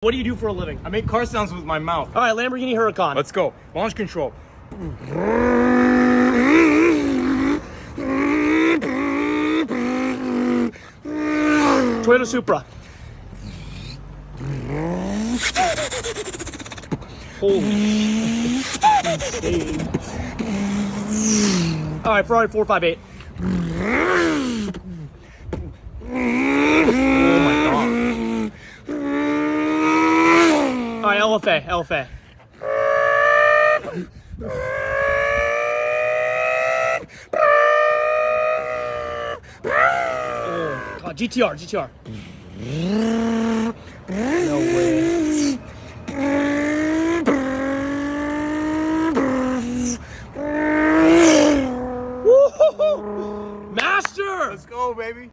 What do you do for a living? I make car sounds with my mouth. All right, Lamborghini Huracan. Let's go. Launch control. Toyota Supra. Holy insane. All right, Ferrari 458. Oh my god. All right, LFA, LFA. Oh god, GTR, GTR. No way. Woo-hoo-hoo! Master! Let's go, baby.